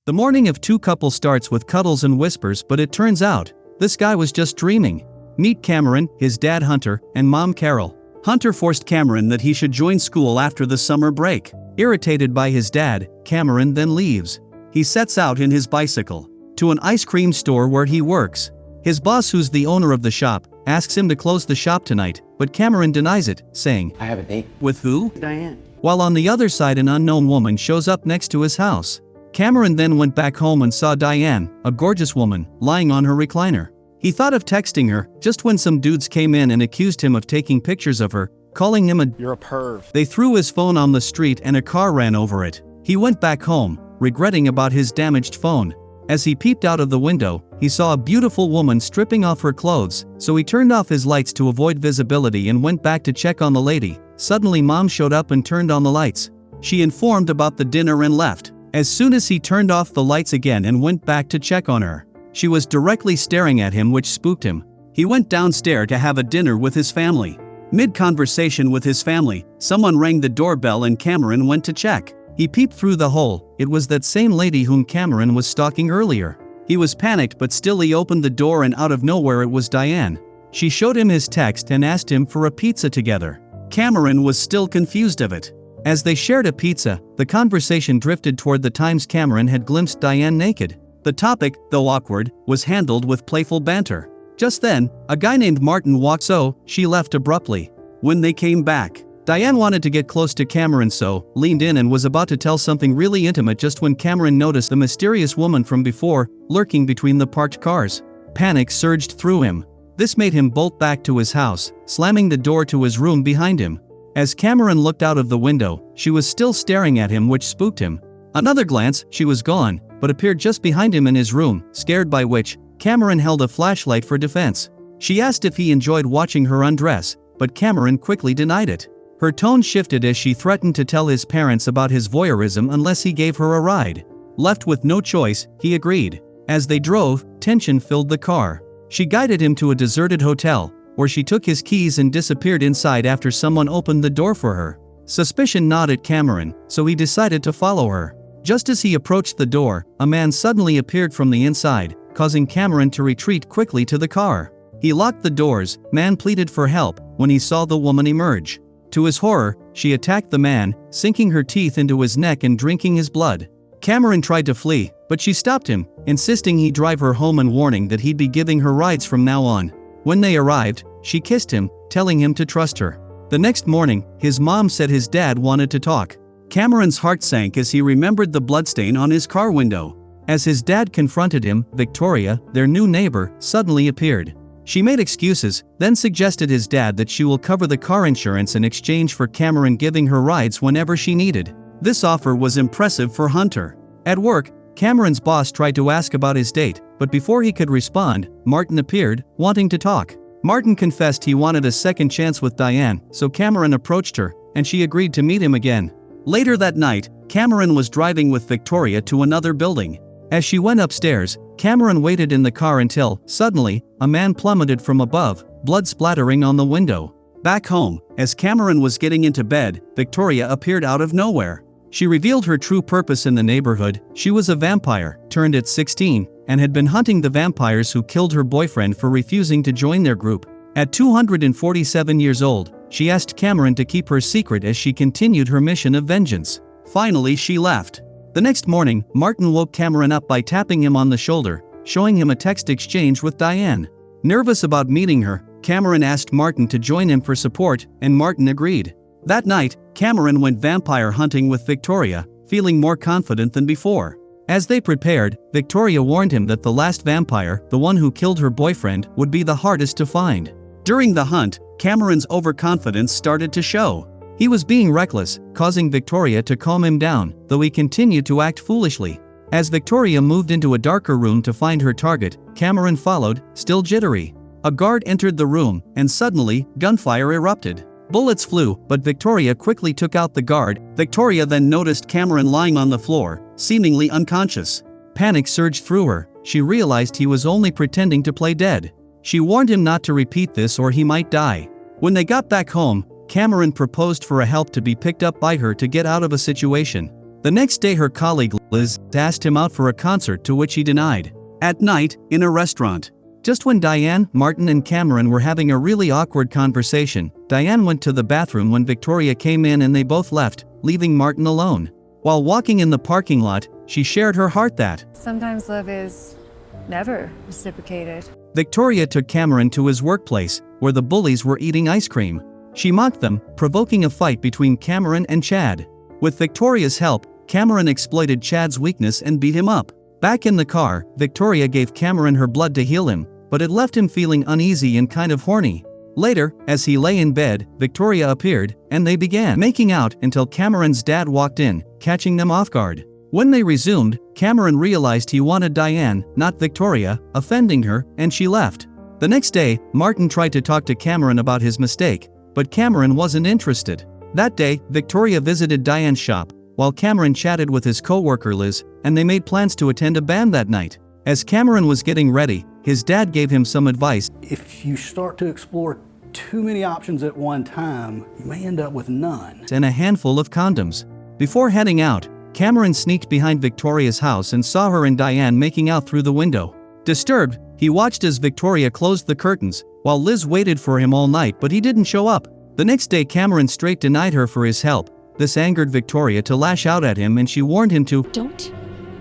The morning of two couples starts with cuddles and whispers, but it turns out, this guy was just dreaming. Meet Cameron, his dad Hunter, and mom Carol. Hunter forced Cameron that he should join school after the summer break. Irritated by his dad, Cameron then leaves. He sets out in his bicycle to an ice cream store where he works. His boss, who's the owner of the shop, asks him to close the shop tonight, but Cameron denies it, saying, I have a date. With who? Diane. While on the other side, an unknown woman shows up next to his house. Cameron then went back home and saw Diane, a gorgeous woman, lying on her recliner. He thought of texting her, just when some dudes came in and accused him of taking pictures of her, calling him You're a perv. They threw his phone on the street and a car ran over it. He went back home, regretting about his damaged phone. As he peeped out of the window, he saw a beautiful woman stripping off her clothes, so he turned off his lights to avoid visibility and went back to check on the lady. Suddenly mom showed up and turned on the lights. She informed about the dinner and left. As soon as he turned off the lights again and went back to check on her, she was directly staring at him, which spooked him. He went downstairs to have a dinner with his family. Mid-conversation with his family, someone rang the doorbell and Cameron went to check. He peeped through the hole. It was that same lady whom Cameron was stalking earlier. He was panicked, but still he opened the door and out of nowhere it was Diane. She showed him his text and asked him for a pizza together. Cameron was still confused of it. As they shared a pizza, the conversation drifted toward the times Cameron had glimpsed Diane naked. The topic, though awkward, was handled with playful banter. Just then, a guy named Martin walked, so she left abruptly. When they came back, Diane wanted to get close to Cameron, so leaned in and was about to tell something really intimate just when Cameron noticed the mysterious woman from before, lurking between the parked cars. Panic surged through him. This made him bolt back to his house, slamming the door to his room behind him. As Cameron looked out of the window, she was still staring at him, which spooked him. Another glance, she was gone, but appeared just behind him in his room, scared by which, Cameron held a flashlight for defense. She asked if he enjoyed watching her undress, but Cameron quickly denied it. Her tone shifted as she threatened to tell his parents about his voyeurism unless he gave her a ride. Left with no choice, he agreed. As they drove, tension filled the car. She guided him to a deserted hotel, where she took his keys and disappeared inside after someone opened the door for her. Suspicion gnawed at Cameron, so he decided to follow her. Just as he approached the door, a man suddenly appeared from the inside, causing Cameron to retreat quickly to the car. He locked the doors. Man pleaded for help when he saw the woman emerge. To his horror, she attacked the man, sinking her teeth into his neck and drinking his blood. Cameron tried to flee, but she stopped him, insisting he drive her home and warning that he'd be giving her rides from now on. When they arrived, she kissed him, telling him to trust her. The next morning, his mom said his dad wanted to talk. Cameron's heart sank as he remembered the bloodstain on his car window. As his dad confronted him, Victoria, their new neighbor, suddenly appeared. She made excuses, then suggested his dad that she will cover the car insurance in exchange for Cameron giving her rides whenever she needed. This offer was impressive for Hunter. At work, Cameron's boss tried to ask about his date, but before he could respond, Martin appeared, wanting to talk. Martin confessed he wanted a second chance with Diane, so Cameron approached her, and she agreed to meet him again. Later that night, Cameron was driving with Victoria to another building. As she went upstairs, Cameron waited in the car until, suddenly, a man plummeted from above, blood splattering on the window. Back home, as Cameron was getting into bed, Victoria appeared out of nowhere. She revealed her true purpose in the neighborhood. She was a vampire, turned at 16, and had been hunting the vampires who killed her boyfriend for refusing to join their group. At 247 years old, she asked Cameron to keep her secret as she continued her mission of vengeance. Finally, she left. The next morning, Martin woke Cameron up by tapping him on the shoulder, showing him a text exchange with Diane. Nervous about meeting her, Cameron asked Martin to join him for support, and Martin agreed. That night, Cameron went vampire hunting with Victoria, feeling more confident than before. As they prepared, Victoria warned him that the last vampire, the one who killed her boyfriend, would be the hardest to find. During the hunt, Cameron's overconfidence started to show. He was being reckless, causing Victoria to calm him down, though he continued to act foolishly. As Victoria moved into a darker room to find her target, Cameron followed, still jittery. A guard entered the room, and suddenly, gunfire erupted. Bullets flew, but Victoria quickly took out the guard. Victoria then noticed Cameron lying on the floor, seemingly unconscious. Panic surged through her. She realized he was only pretending to play dead. She warned him not to repeat this or he might die. When they got back home, Cameron proposed for a help to be picked up by her to get out of a situation. The next day her colleague Liz asked him out for a concert, to which he denied. At night, in a restaurant. Just when Diane, Martin and Cameron were having a really awkward conversation, Diane went to the bathroom when Victoria came in and they both left, leaving Martin alone. While walking in the parking lot, she shared her heart that sometimes love is never reciprocated. Victoria took Cameron to his workplace, where the bullies were eating ice cream. She mocked them, provoking a fight between Cameron and Chad. With Victoria's help, Cameron exploited Chad's weakness and beat him up. Back in the car, Victoria gave Cameron her blood to heal him, but it left him feeling uneasy and kind of horny. Later, as he lay in bed, Victoria appeared, and they began making out until Cameron's dad walked in, catching them off guard. When they resumed, Cameron realized he wanted Diane, not Victoria, offending her, and she left. The next day, Martin tried to talk to Cameron about his mistake, but Cameron wasn't interested. That day, Victoria visited Diane's shop, while Cameron chatted with his co-worker Liz, and they made plans to attend a band that night. As Cameron was getting ready, his dad gave him some advice. If you start to explore too many options at one time, you may end up with none. And a handful of condoms. Before heading out, Cameron sneaked behind Victoria's house and saw her and Diane making out through the window. Disturbed, he watched as Victoria closed the curtains, while Liz waited for him all night, but he didn't show up. The next day, Cameron straight denied her for his help. This angered Victoria to lash out at him, and she warned him to "Don't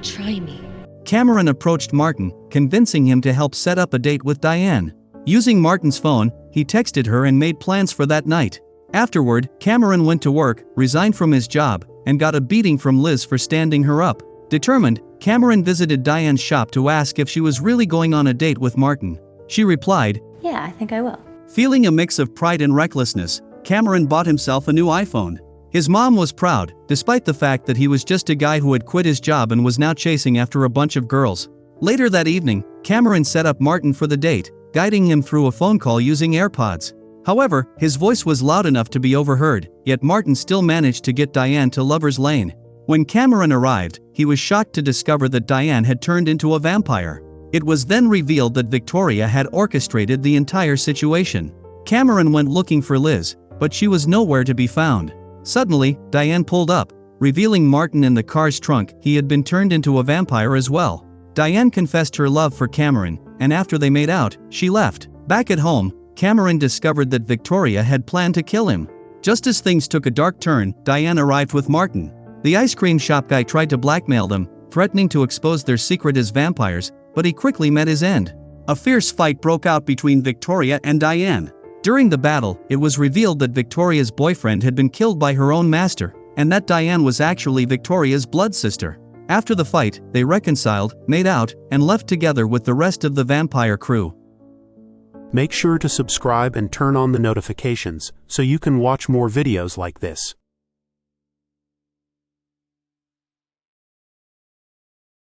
try me." Cameron approached Martin, convincing him to help set up a date with Diane. Using Martin's phone, he texted her and made plans for that night. Afterward, Cameron went to work, resigned from his job, and got a beating from Liz for standing her up. Determined, Cameron visited Diane's shop to ask if she was really going on a date with Martin. She replied, "Yeah, I think I will." Feeling a mix of pride and recklessness, Cameron bought himself a new iPhone. His mom was proud, despite the fact that he was just a guy who had quit his job and was now chasing after a bunch of girls. Later that evening, Cameron set up Martin for the date, guiding him through a phone call using AirPods. However, his voice was loud enough to be overheard, yet Martin still managed to get Diane to Lover's Lane. When Cameron arrived, he was shocked to discover that Diane had turned into a vampire. It was then revealed that Victoria had orchestrated the entire situation. Cameron went looking for Liz, but she was nowhere to be found. Suddenly, Diane pulled up, revealing Martin in the car's trunk. He had been turned into a vampire as well. Diane confessed her love for Cameron, and after they made out, she left. Back at home, Cameron discovered that Victoria had planned to kill him. Just as things took a dark turn, Diane arrived with Martin. The ice cream shop guy tried to blackmail them, threatening to expose their secret as vampires, but he quickly met his end. A fierce fight broke out between Victoria and Diane. During the battle, it was revealed that Victoria's boyfriend had been killed by her own master, and that Diane was actually Victoria's blood sister. After the fight, they reconciled, made out, and left together with the rest of the vampire crew. Make sure to subscribe and turn on the notifications so you can watch more videos like this.